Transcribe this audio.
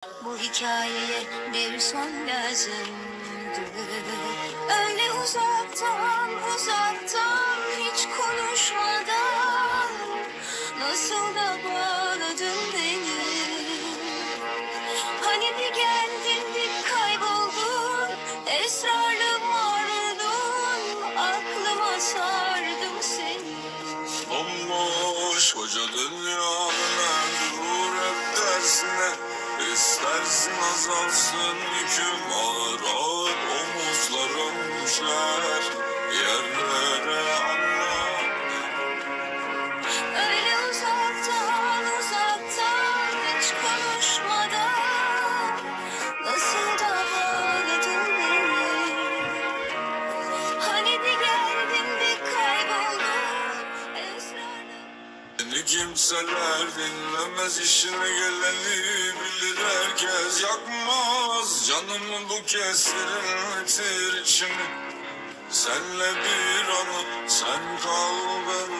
Bu hikayeye bir son lazımdı. Öyle uzaktan hiç konuşmadan nasıl da bağladın beni. Hani bir geldin bir kayboldun, esrarlı mardun, aklıma sardım seni. Bomboş koca dünyanın durur hep tersine. İstersin azalsın yüküm, ağır ağır omuzlarım düşer yerlere, anla. Öyle uzaktan hiç konuşmadan nasıl da bağladın beni. Hani bir geldin bir kayboldun, esrarlı. Beni kimseler dinlemez, işine geleni bilir herkes. Yakmaz canımı bu kez, serinletir içimi. Senle bir anı, sen kal ben